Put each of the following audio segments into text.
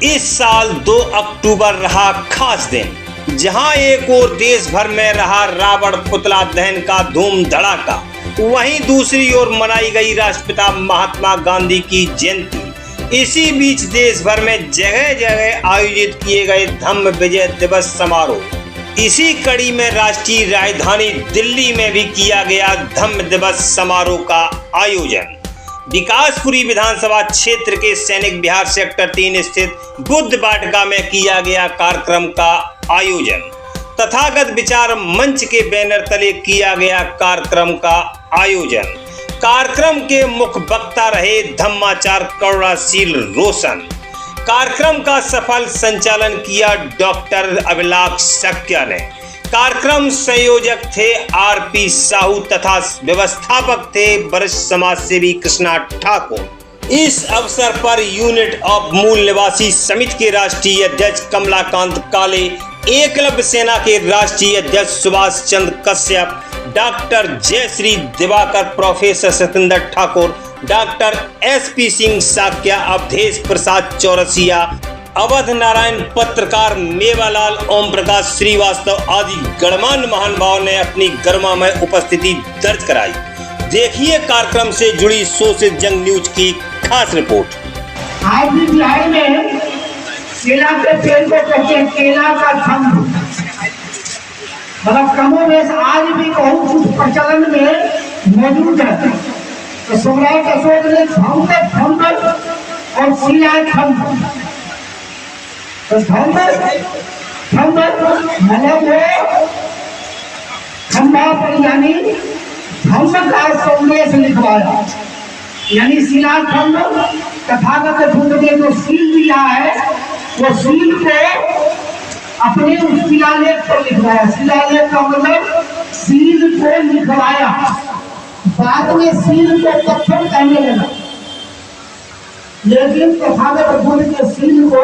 इस साल 2 अक्टूबर रहा खास दिन, जहां एक ओर देश भर में रहा रावण पुतला दहन का धूम धड़ाका, वहीं दूसरी ओर मनाई गई राष्ट्रपिता महात्मा गांधी की जयंती। इसी बीच देश भर में जगह जगह आयोजित किए गए धम्म विजय दिवस समारोह। इसी कड़ी में राष्ट्रीय राजधानी दिल्ली में भी किया गया धम्म दिवस समारोह का आयोजन। विकासपुरी विधानसभा क्षेत्र के सैनिक विहार सेक्टर 3 स्थित बुद्ध वाटिका में किया गया कार्यक्रम का आयोजन। तथागत विचार मंच के बैनर तले किया गया कार्यक्रम का आयोजन। कार्यक्रम के मुख्य वक्ता रहे धम्माचार्य करुणाशील रोशन। कार्यक्रम का सफल संचालन किया डॉक्टर अभिलाष शक्या ने। कार्यक्रम संयोजक थे आरपी साहू तथा व्यवस्थापक थे वरिष्ठ समाज सेवी कृष्णा ठाकुर। इस अवसर पर यूनिट ऑफ मूल निवासी समिति के राष्ट्रीय अध्यक्ष कमलाकांत काले, एकलव्य सेना के राष्ट्रीय अध्यक्ष Subhash Chandra Kashyap, doctor Jayashree Diwakar, professor Satendra Thakur, doctor SP Singh Shakya, Awadhesh Prasad Chaurasia, Awadh Narayan, पत्रकार मेवालाल, ओम प्रकाश श्रीवास्तव आदि गणमान्य महानुभावों ने अपनी गरिमामय उपस्थिति दर्ज कराई। देखिए कार्यक्रम से जुड़ी शोषित जंग न्यूज की खास रिपोर्ट। आज भी बिहार में केला के पेड़ को कहते हैं केला का थम्ब, मतलब कमोबेश आज भी बहुत कुछ प्रचलन में मौजूद है। तो सम्राट अशोक ने थम्ब और शिला थम्ब, तो थम्ब मतलब वो खंभा पर यानी धम्म का संदेश लिखवाया, यानी शिला थम्ब तथागत बुद्ध ने जो सील दिया है वो सील को अपने उस शिलालेख पर लिखवाया। शिलालेख का मतलब सील को लिखवाया, बाद में सील को पत्थर कहने लगा, लेकिन तथागत बुद्ध के सील को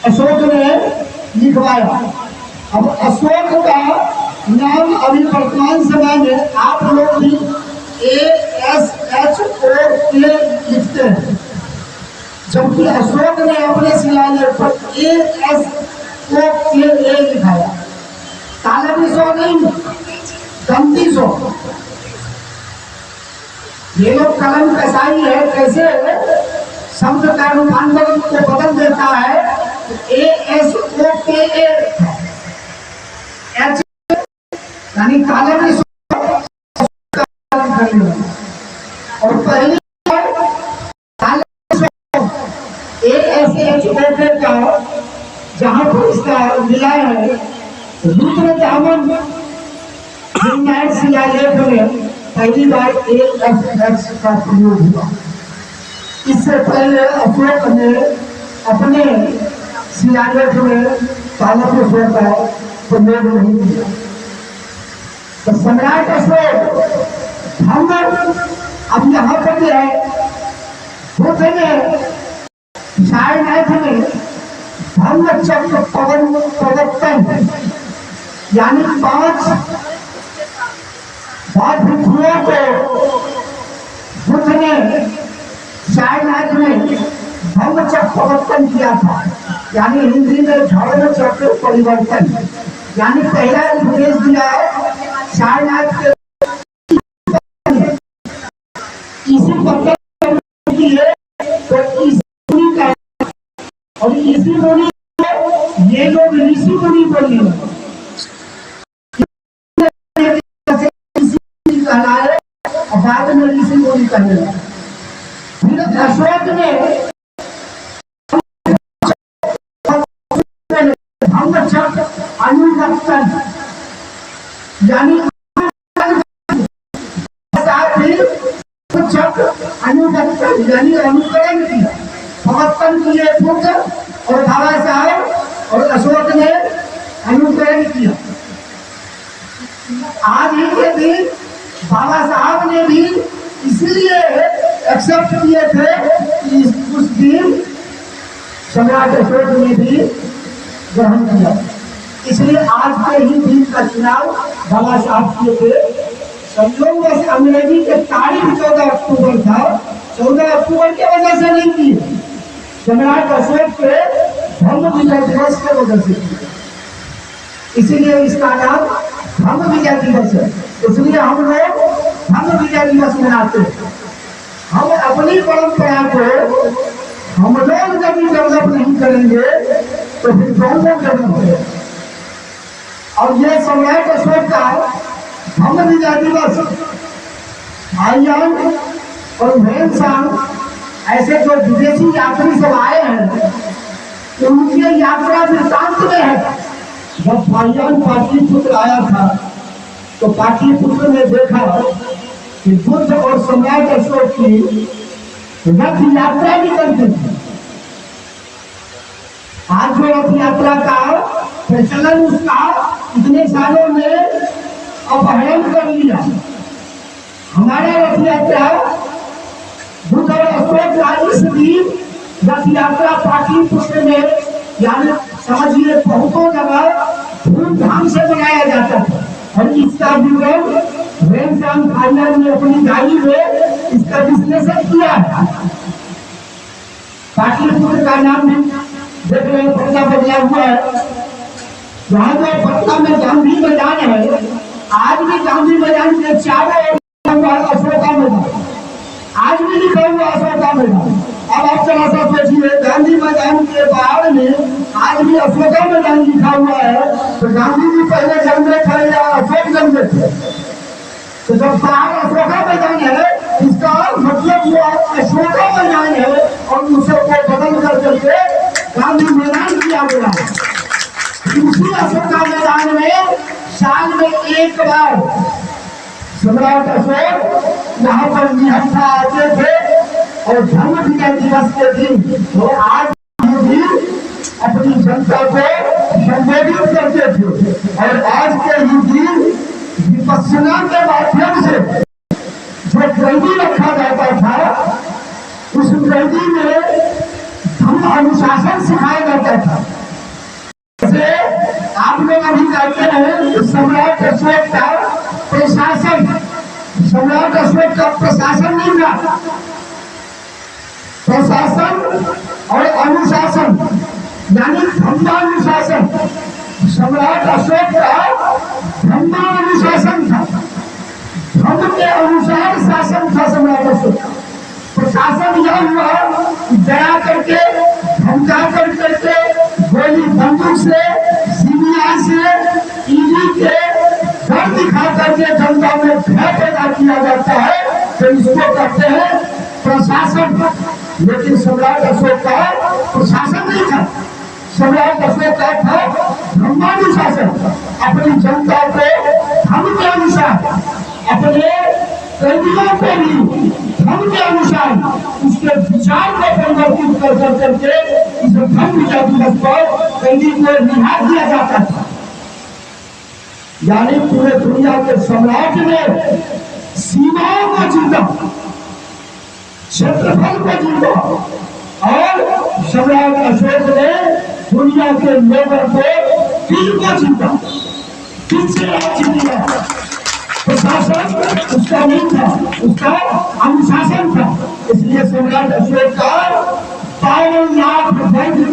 अशोक ने लिखवाया। अब अशोक का नाम अभी वर्तमान समय में आप लोग भी ASHOK लिखते हैं, जबकि अशोक ने अपने शिलालेख पर ASOK लिखाया। तालबी सो नहीं, गंदी सो। ये लोग कलम कसाई है, कैसे शब्द का रूपांतर को बदल देता है। ASOK यानी तालबी सो और पहली ASHOK का जहाँ पर इसका मिला है रुद्र दामन शिलालेख में पहली बार ASH का प्रयोग हुआ। इससे पहले अशोक ने अपने शिलालेख में तालबी सो का प्रयोग नहीं किया। तो सम्राट अशोक हम अब यहाँ पर है बुद्ध ने सारनाथ में धम्म चक्र प्रवर्तन यानी 5 भिक्षुओं को बुद्ध ने सारनाथ में धम्म चक्र प्रवर्तन किया था, यानी हिंदी में धर्म चक्र परिवर्तन, यानी पहला उपदेश दिया है सारनाथ के इसी पत्थर और इसी मुनि ये लोग ऋषि मुनि बने कहलाए और बाद में ऋषि मुनि कहने लगे। फिर अशोक ने धम्म चक्र अनुवर्तन यानी अनुवर्तन यानी अनुकरण किया, प्रवर्तन किए बुद्ध और बाबा साहब और अशोक ने अनुकरण किया। आज ही के दिन बाबा साहब ने भी इसलिए एक्सेप्ट किए थे कि उस दिन सम्राट अशोक ने भी ग्रहण किया, इसलिए आज के ही दिन का चुनाव बाबा साहब किए थे। संयोग से अंग्रेजी के तारीख 14 अक्टूबर था, 14 अक्टूबर की वजह से नहीं की, सम्राट अशोक के धर्म विजय दिवस के वजह से, इसीलिए इसका नाम धर्म विजय दिवस है। इसलिए हम लोग धर्म विजय दिवस मनाते हैं। हम अपनी परंपरा को हम लोग जब डेवलप नहीं करेंगे तो फिर कौन लोग डेवलप करेंगे। और ये सम्राट अशोक का धर्म विजय दिवस आयन और भैंसांग ऐसे जो विदेशी यात्री सब आए हैं उनके यात्रा वृत्तांत में है। जब फाइयान पाटलिपुत्र आया था तो पाटलिपुत्र ने देखा कि बुद्ध और सम्राट अशोक की रथ यात्रा निकलती थी। आज जो रथ यात्रा का प्रचलन उसका इतने सालों में अपहरण कर लिया। हमारा रथ यात्रा बुद्ध और अशोक का इसलिए रथ यात्रा पाटलिपुत्र में यानी समझिए बहुतों जगह धूमधाम से मनाया जाता था। और इसका विवरण भैंसांग फाइनल ने अपनी डायरी में इसका विश्लेषण किया है। पाटलिपुत्र का नाम भी देख रहे हैं, पटना बदला हुआ है। वहां जो पटना में गांधी मैदान है, आज भी गांधी मैदान के चारों ओर अशोका मैदान, आज भी लिखा हुआ अशोका मैदान। अब आप चला सा सोचिए, गांधी मैदान के बाहर में आज भी अशोका मैदान लिखा हुआ है, तो गांधी जी पहले जन्मे थे या अशोक जन्मे थे? तो जब बाहर अशोका मैदान है, इसका मतलब वो अशोका मैदान है और उसे को बदल कर करके गांधी मैदान किया गया है। उसी अशोका मैदान में साल में एक बार सम्राट अशोक यहाँ पर निहत्था आते थे और धर्म विजय दिवस के दिन वो आज भी अपनी जनता को संबोधित करते थे। और आज के दिन विपश्यना के माध्यम से जो कैदी रखा जाता था, उस कैदी में धर्म अनुशासन सिखाया जाता था। जैसे आप लोग अभी कहते हैं सम्राट अशोक का प्रशासन, सम्राट अशोक का प्रशासन नहीं था। प्रशासन और अनुशासन यानी धर्मानुशासन, सम्राट अशोक का धर्मानुशासन था। धर्म के अनुसार शासन था सम्राट अशोक का। प्रशासन यह हुआ डरा करके, धमका करके, गोली बंदूक से, सीबीआई से, ईडी के डर दिखा करके जनता में भय पैदा किया जाता है, तो इसको कहते हैं प्रशासन। लेकिन सम्राट अशोक का प्रशासन नहीं था, सम्राट अशोक का था धर्मानुशासन। अपनी जनता को धर्म के अनुसार, अपने कैदियों को भी धर्म के अनुसार उसके विचार को परिवर्तित कर करके इस धर्म विजय दिवस पर कैदी को रिहा किया जाता था। यानी पूरे दुनिया के सम्राट ने सीमाओं को जीता, क्षेत्रफल को जीता, और सम्राट अशोक ने दुनिया के लोगों को दिल को जीता, दिल से राज जीता। प्रशासन उसका नहीं था, उसका अनुशासन था। इसलिए सम्राट अशोक का 52 लाख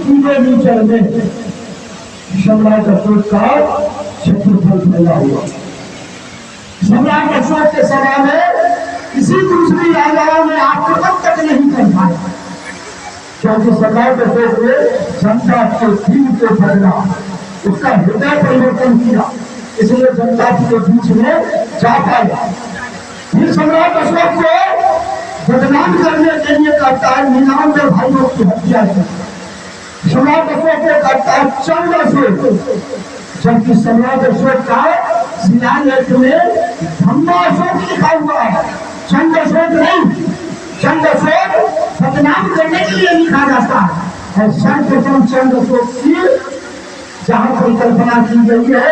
किलोमीटर में सम्राट अशोक का क्षेत्रफल फैला हुआ। सम्राट अशोक के समय में किसी दूसरी राजाओं ने आक्रमण तक नहीं कर पाया, क्योंकि सम्राट अशोक ने जनता के दिल को बदला, उसका हृदय परिवर्तन किया, इसलिए जनता के बीच में जा पाया। फिर सम्राट अशोक को बदनाम करने के लिए कहता है 99 भाइयों की हत्या की। सम्राट अशोक को कहता है चंद अशोक, जबकि सम्राट अशोक का शिलालेख में धम्मा अशोक लिखा हुआ है, चंद अशोक नहीं। चंद अशोक बदनाम करने के लिए लिखा जाता है। और सर्वप्रथम चंद अशोक की जहाँ परिकल्पना की गई है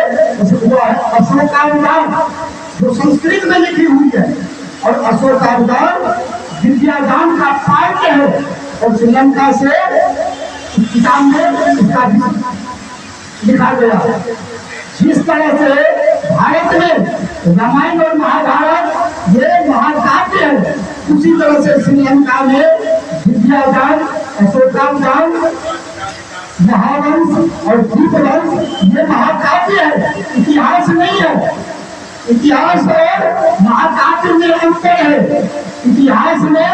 वो है अशोकावतार, जो संस्कृत में लिखी हुई है। और अशोकावतार विद्यादान का पाठ है और श्रीलंका से किताब में इसका लिखा गया। जिस तरह से भारत में रामायण और महाभारत ये महाकाव्य है, उसी तरह से श्रीलंका में विद्यादान अशोकावतार, महावंश और दीपवंश ये महाकाव्य है, इतिहास नहीं है। इतिहास और महाकाव्य में अंतर है। इतिहास में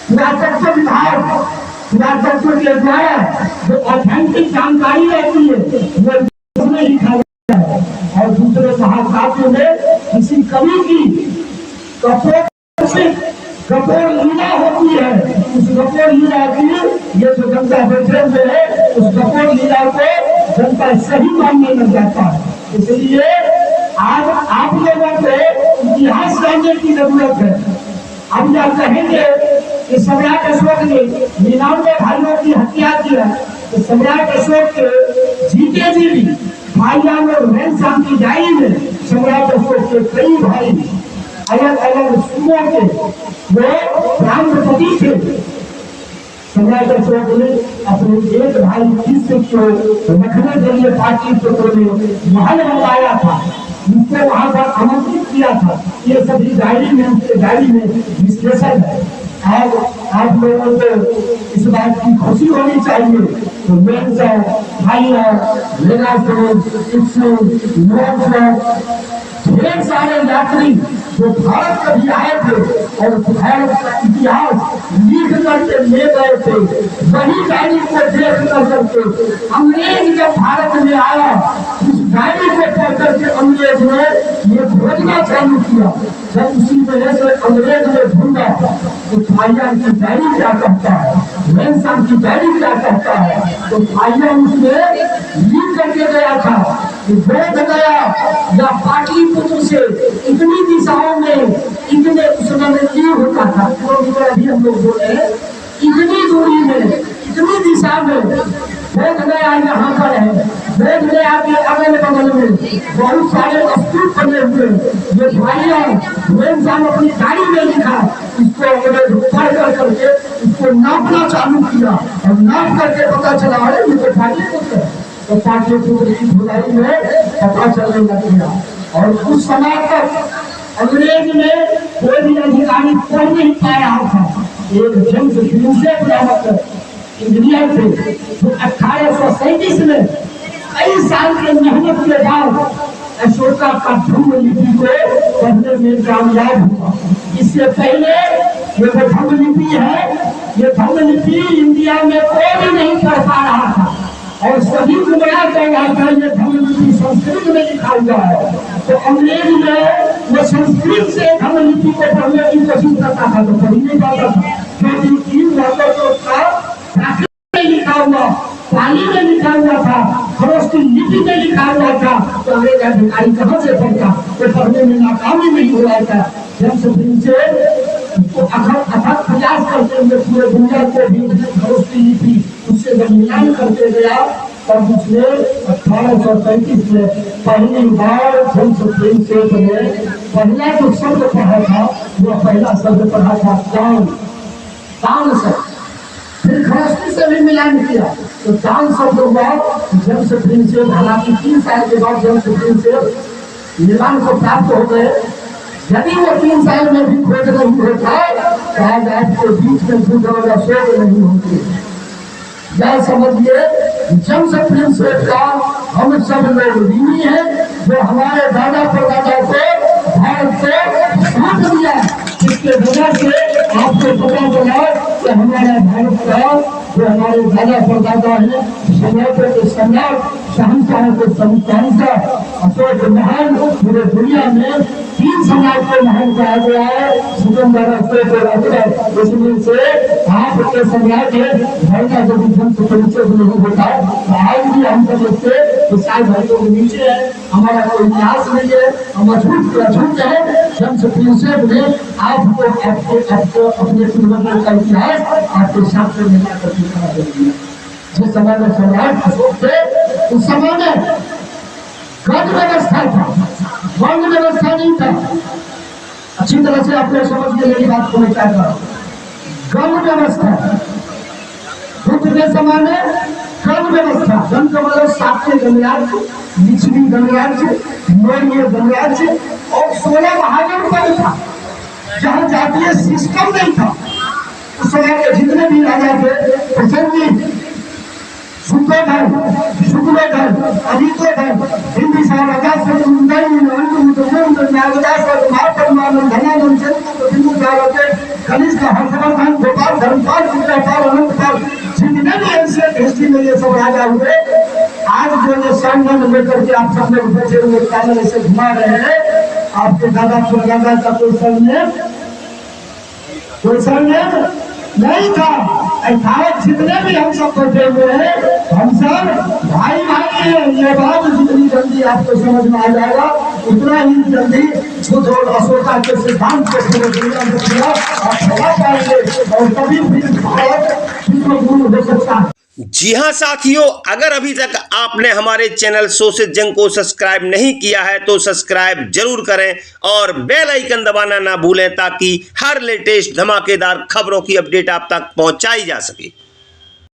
पुरातत्व विभाग, पुरातत्व के द्वारा जो ऑथेंटिक जानकारी रहती है वो उसमें लिखा जाता है, और दूसरे महाकाव्य में किसी कवि की कपोर लीला होती है। उस कपोर लीला की ये जो जनता बैठे हुए है, उस कपोर लीला को जनता सही मानने लग जाता है। इसलिए आज आप लोगों को इतिहास जानने की जरूरत है। हम यह कहेंगे कि सम्राट अशोक ने 99 भाइयों की हत्या किया, तो सम्राट अशोक के जीते जी भी भाईजान और बहन शाम की डायरी में सम्राट अशोक के कई भाई अलग अलग सूबों के वो प्रांतपति थे। सम्राट अशोक ने अपने एक भाई किस को रखने के लिए पाटलिपुत्र में महल बनवाया था, उसको वहां पर आमंत्रित किया था। ये सभी डायरी में, उसके डायरी में विश्लेषण है। आज आप लोगों को इस बात की खुशी होनी चाहिए तो ढेर सारे यात्री जो भारत कभी आए थे और भारत का इतिहास लिख करके ले गए थे, वही डायरी को देख करके अंग्रेज जब भारत में आया, उस डायरी को पढ़ करके अंग्रेज ने ये खोजना चालू किया। जब उसी वजह से अंग्रेज ने ढूंढा तो फाइजर की डायरी क्या कहता है, मेंशन की डायरी क्या कहता है, तो फाइजर उसमें लिख करके गया था कि बोध गया या पाटलिपुत्र से इतनी दिशाओं में इतने उस समय ये होता था, अभी हम लोग बोले इतनी दूरी में इतनी दिशा में बोध गया यहाँ पर है। बोध गया के अगल बगल में बहुत सारे स्तूप बने हुए, ये भाइयों मेंशन अपनी डायरी में लिखा, इसको पढ़ कर करके इसको नापना चालू किया और नाप करके पता चला अरे ये तो पाटलिपुत्र है। तो पाटलिपुत्र की खुदाई में पता चलने लग गया। और उस समय तक अंग्रेज में कोई भी अधिकारी पढ़ नहीं पा रहा था। एक जेम्स प्रिंसेप नामक इंजीनियर थे जो 1837 में कई साल के मेहनत के बाद अशोका का धम्म लिपि को पढ़ने में कामयाब हुआ। इससे पहले ये जो धम्म लिपि है, ये धम्म लिपि इंडिया में कोई भी नहीं पढ़ पा रहा था और सभी गुमराह कर रहा था। ये धम्म लिपि संस्कृत में लिखा हुआ है, तो अंग्रेज में वो संस्कृत से धम्म लिपि को पढ़ने की कोशिश करता था तो पढ़ नहीं पाता था, क्योंकि प्राकृत में लिखा हुआ, पाली में लिखा हुआ था, खरोष्टी लिपि में लिखा हुआ था, तो अंग्रेज अधिकारी कहाँ से पढ़ता, तो पढ़ने में नाकामी नहीं हो रहा था। जब से अथक प्रयास करते हुए पूरे दुनिया को भी खरोष्टी लिपि उससे जब मिलान करते गया, तब उसने 1835 में पहली बार जेम्स प्रिंसेप ने पहला जो शब्द पढ़ा था, वो पहला शब्द पढ़ा था दान, दान शब्द। फिर खरोष्टी से भी मिलान किया तो दान शब्द हुआ। जेम्स प्रिंसेप हालांकि 3 साल के बाद जेम्स प्रिंसेप मिलान को प्राप्त हो गए। यदि वो 3 साल में भी खोज नहीं होता तो आज आपके बीच में दूसरा शोध नहीं होती। यह समझिए जेम्स प्रिंसेप का हम सब लोग ऋणी हैं, जो हमारे दादा परदादा को भारत से लूट दिया। इसके वजह से आपको पता चला कि हमारा भारत का जो हमारे दादा परदादा है, सम्राटों के सम्राट, शहंशाहों के शहंशाह, अशोक महान, पूरे दुनिया में 3 सम्राट को महान कहा गया है, सिकंदर, अशोक और अकबर। इसमें से आपके सम्राट है भारत जो जेम्स प्रिंसेप नहीं होता, आज भी हम समझते तो शायद भाइयों के नीचे है, हमारा कोई इतिहास नहीं है, हम अछूत है। जेम्स प्रिंसेप ने आपको अपने पूर्वजों का इतिहास आपके सामने में लाकर दिखा दिया। जिस समय में सम्राट अशोक थे, उस समय में गज व्यवस्था था, वंग व्यवस्था नहीं था। अच्छी तरह से आपने समझ के मेरी बात को मैं क्या कहा, गण व्यवस्था। बुद्ध के समय में गण व्यवस्था, गण का मतलब सातवें गणराज्य, निचली गणराज्य, नौवीं गणराज्य और 16 महाजन पद था, जहाँ जातीय सिस्टम नहीं था। उस समय के जितने भी राजा थे, प्रसन्न सुखोधन, शुक्लोधन, अभितोधन, बिंबिसार, अजातशत्रु, उदयन, अंकुश, नागदास, महापद्मानंद, धनानंद, चंद्रगुप्त, बिंदुसार, कनिष्क, हर्षवर्धन, गोपाल, धर्मपाल, चित्रपाल, अनंतपाल, जितने भी एंशिएंट हिस्ट्री में ये सब राजा हुए, आज जो ये संगम लेकर के आप सब लोग बैठे हुए पैनल से घुमा रहे हैं, आपके दादा परदादा का कोई सरनेम नहीं था। 18 जितने भी हम सब बैठे हुए हैं, हम सब भाई भाई हैं। ये बात जितनी जल्दी आपको समझ में आ जाएगा, उतना ही जल्दी बुद्ध और अशोका के सिद्धांत को समझ आप चला पाएंगे और तभी फिर भारत विश्व गुरु हो सकता है। जी हाँ साथियों, अगर अभी तक आपने हमारे चैनल शो से जंग को सब्सक्राइब नहीं किया है तो सब्सक्राइब जरूर करें और बेल आइकन दबाना ना भूलें ताकि हर लेटेस्ट धमाकेदार खबरों की अपडेट आप तक पहुंचाई जा सके।